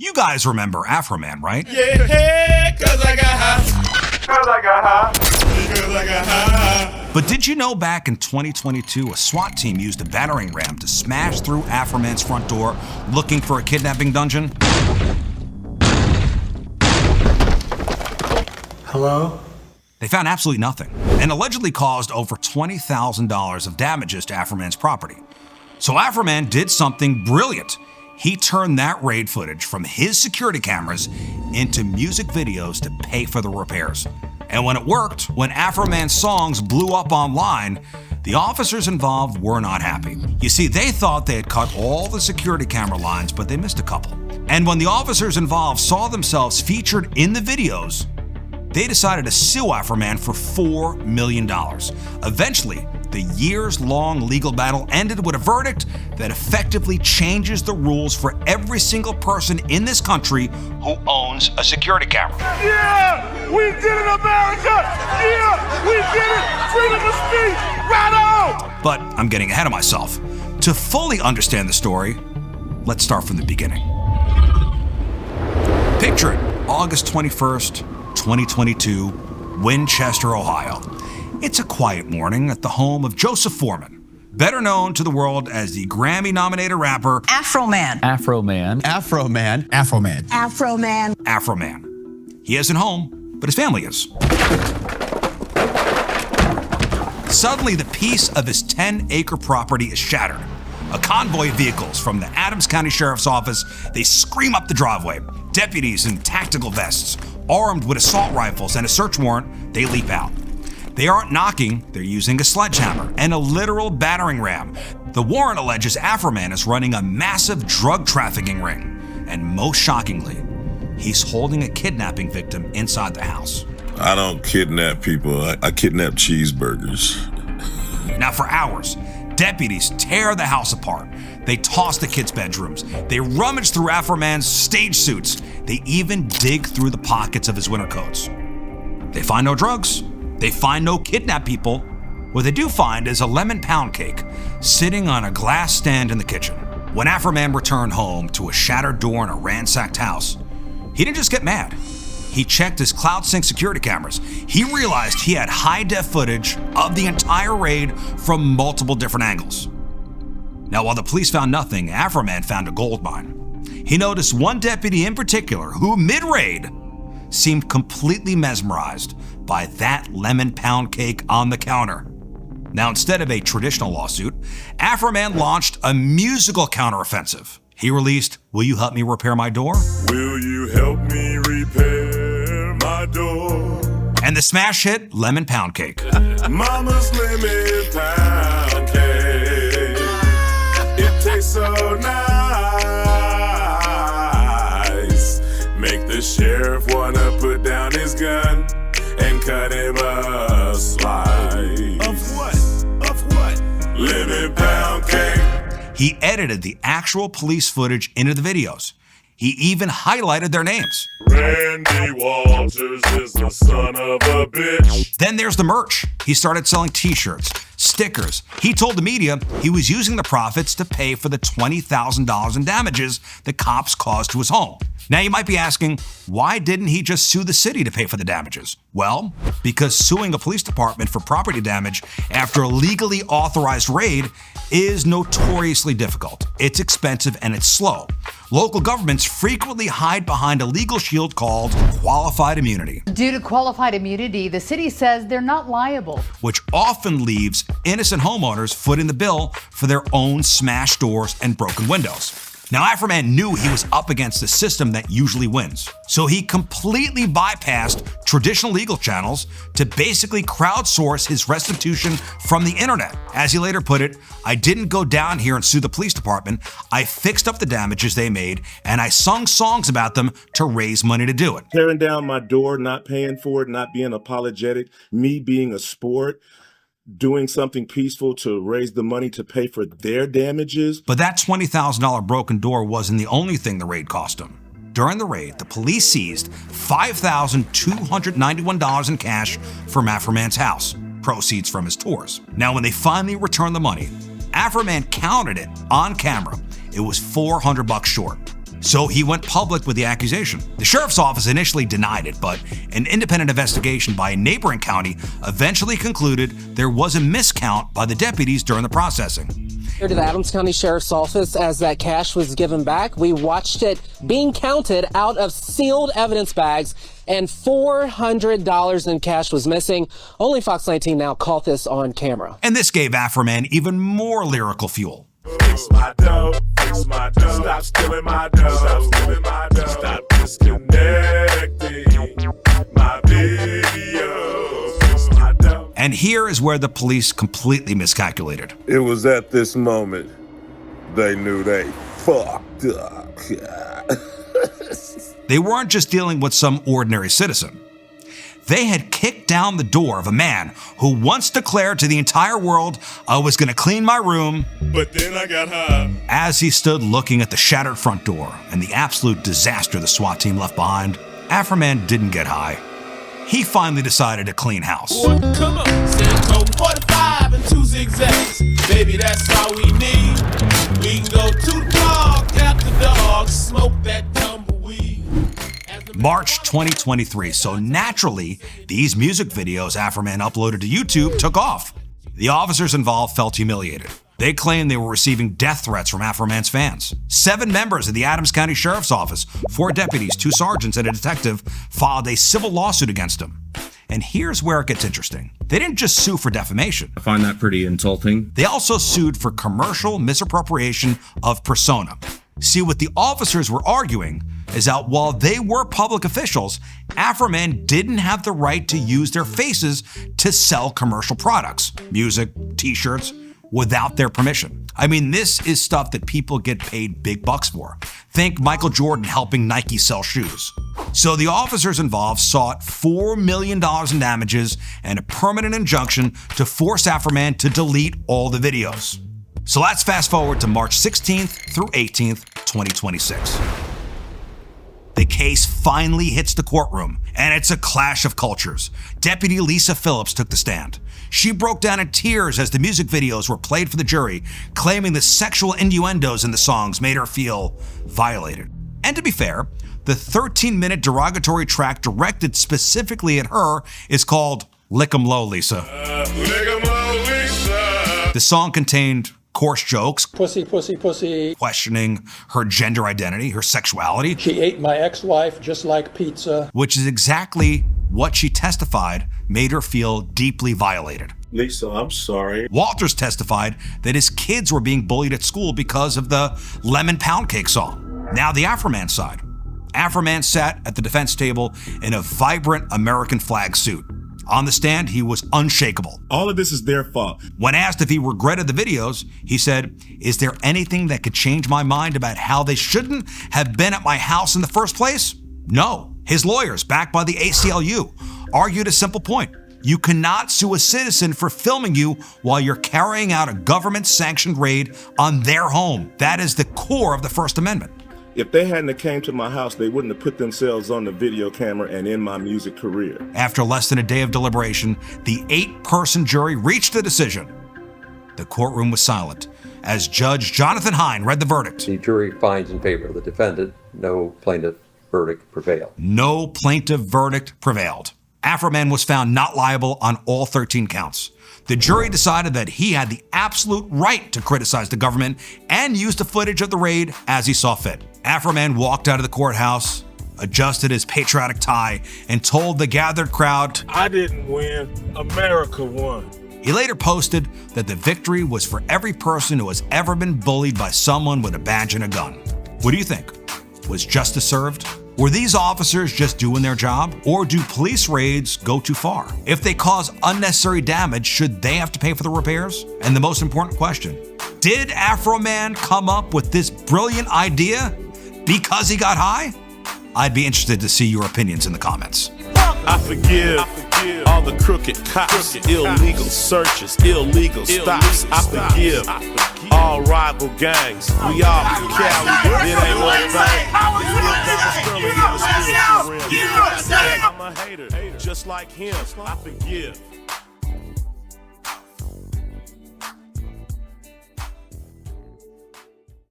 You guys remember Afroman, right? Yeah, cause I got high. Cause I got high. Cause I got high. But did you know back in 2022, a SWAT team used a battering ram to smash through Afroman's front door looking for a kidnapping dungeon? Hello? They found absolutely nothing and allegedly caused over $20,000 of damages to Afroman's property. So Afroman did something brilliant. He turned that raid footage from his security cameras into music videos to pay for the repairs. And when it worked, when Afroman's songs blew up online, the officers involved were not happy. You see, they thought they had cut all the security camera lines, but they missed a couple. And when the officers involved saw themselves featured in the videos, they decided to sue Afroman for $4 million. Eventually, the years-long legal battle ended with a verdict that effectively changes the rules for every single person in this country who owns a security camera. Yeah, we did it, America. Yeah, we did it. Freedom of speech. Right on. But I'm getting ahead of myself. To fully understand the story, let's start from the beginning. Picture it, August 21st, 2022, Winchester, Ohio. It's a quiet morning at the home of Joseph Foreman, better known to the world as the Grammy-nominated rapper Afroman. Afroman. Afroman. Afroman. Afroman. Afroman. He isn't home, but his family is. Suddenly, the peace of his 10-acre property is shattered. A convoy of vehicles from the Adams County Sheriff's Office, they scream up the driveway. Deputies in tactical vests, armed with assault rifles and a search warrant, they leap out. They aren't knocking, they're using a sledgehammer and a literal battering ram. The warrant alleges Afroman is running a massive drug trafficking ring. And most shockingly, he's holding a kidnapping victim inside the house. I don't kidnap people, I kidnap cheeseburgers. Now for hours, deputies tear the house apart. They toss the kids' bedrooms. They rummage through Afroman's stage suits. They even dig through the pockets of his winter coats. They find no drugs. They find no kidnapped people. What they do find is a lemon pound cake sitting on a glass stand in the kitchen. When Afroman returned home to a shattered door in a ransacked house, he didn't just get mad. He checked his CloudSync security cameras. He realized he had high-def footage of the entire raid from multiple different angles. Now, while the police found nothing, Afroman found a gold mine. He noticed one deputy in particular who, mid-raid, seemed completely mesmerized by that lemon pound cake on the counter. Now, instead of a traditional lawsuit, Afroman launched a musical counteroffensive. He released, "Will You Help Me Repair My Door?" Will you help me repair my door? And the smash hit, Lemon Pound Cake. Mama's lemon pound cake. It tastes so nice. Make the sheriff wanna put down his gun and cut him a slice. Of what? Of what? Lemon pound cake. He edited the actual police footage into the videos. He even highlighted their names. Randy Walters is the son of a bitch. Then there's the merch. He started selling t-shirts, stickers. He told the media he was using the profits to pay for the $20,000 in damages the cops caused to his home. Now you might be asking, why didn't he just sue the city to pay for the damages? Well, because suing a police department for property damage after a legally authorized raid is notoriously difficult. It's expensive and it's slow. Local governments frequently hide behind a legal shield called qualified immunity. Due to qualified immunity, the city says they're not liable, which often leaves innocent homeowners footing the bill for their own smashed doors and broken windows. Now, Afroman knew he was up against a system that usually wins, so he completely bypassed traditional legal channels to basically crowdsource his restitution from the internet. As he later put it, "I didn't go down here and sue the police department. I fixed up the damages they made, and I sung songs about them to raise money to do it." Tearing down my door, not paying for it, not being apologetic, me being a sport, doing something peaceful to raise the money to pay for their damages. But that $20,000 broken door wasn't the only thing the raid cost him. During the raid, the police seized $5,291 in cash from Afroman's house, proceeds from his tours. Now, when they finally returned the money, Afroman counted it on camera. It was $400 short. So he went public with the accusation. The sheriff's office initially denied it, but an independent investigation by a neighboring county eventually concluded there was a miscount by the deputies during the processing. Here to the Adams County Sheriff's Office as that cash was given back. We watched it being counted out of sealed evidence bags, and $400 in cash was missing. Only Fox 19 now caught this on camera. And this gave Afroman even more lyrical fuel. Fix my dough, fix my dough. Stop stealing my dough, stop stealing my dough. Stop disconnecting my videos. Fix my dough. And here is where the police completely miscalculated. It was at this moment they knew they fucked up. They weren't just dealing with some ordinary citizen. They had kicked down the door of a man who once declared to the entire world, "I was gonna clean my room," But then I got high. as he stood looking at the shattered front door and the absolute disaster the SWAT team left behind. Afroman didn't get high. He finally decided to clean house. Come on, Santo 45 and 2 zigzags. Baby, that's all we need. We can go to the dog, tap the dog, smoke that tumbleweed. March 2023, so naturally, these music videos Afroman uploaded to YouTube took off. The officers involved felt humiliated. They claimed they were receiving death threats from Afroman's fans. 7 members of the Adams County Sheriff's Office, 4 deputies, 2 sergeants, and a detective filed a civil lawsuit against him. And here's where it gets interesting. They didn't just sue for defamation. I find that pretty insulting. They also sued for commercial misappropriation of persona. See, what the officers were arguing is that while they were public officials, Afroman didn't have the right to use their faces to sell commercial products, music, t-shirts, without their permission. I mean, this is stuff that people get paid big bucks for. Think Michael Jordan helping Nike sell shoes. So the officers involved sought $4 million in damages and a permanent injunction to force Afroman to delete all the videos. So let's fast forward to March 16th through 18th, 2026. The case finally hits the courtroom, and it's a clash of cultures. Deputy Lisa Phillips took the stand. She broke down in tears as the music videos were played for the jury, claiming the sexual innuendos in the songs made her feel violated. And to be fair, the 13-minute derogatory track directed specifically at her is called Lick 'em Low, Lisa. Lick 'em low, Lisa. The song contained coarse jokes, Pussy, pussy, pussy. questioning her gender identity, her sexuality, She ate my ex-wife just like pizza. which is exactly what she testified made her feel deeply violated. Lisa, I'm sorry. Walters testified that his kids were being bullied at school because of the lemon pound cake song. Now the Afroman side. Afroman sat at the defense table in a vibrant American flag suit. On the stand, he was unshakable. All of this is their fault. When asked if he regretted the videos, he said, "Is there anything that could change my mind about how they shouldn't have been at my house in the first place? No." His lawyers, backed by the ACLU, argued a simple point. You cannot sue a citizen for filming you while you're carrying out a government-sanctioned raid on their home. That is the core of the First Amendment. If they hadn't have came to my house, they wouldn't have put themselves on the video camera and in my music career. After less than a day of deliberation, the 8-person jury reached a decision. The courtroom was silent as Judge Jonathan Hine read the verdict. The jury finds in favor of the defendant. No plaintiff verdict prevailed. No plaintiff verdict prevailed. Afroman was found not liable on all 13 counts. The jury decided that he had the absolute right to criticize the government and use the footage of the raid as he saw fit. Afroman walked out of the courthouse, adjusted his patriotic tie, and told the gathered crowd, I didn't win. America won. He later posted that the victory was for every person who has ever been bullied by someone with a badge and a gun. What do you think? Was justice served? Were these officers just doing their job? Or do police raids go too far? If they cause unnecessary damage, should they have to pay for the repairs? And the most important question, did Afroman come up with this brilliant idea because he got high? I'd be interested to see your opinions in the comments. I forgive all the crooked cops, illegal searches, illegal stops. I forgive all rival gangs. We all from Cali. It ain't one thing. I'm a hater, just like him. I forgive.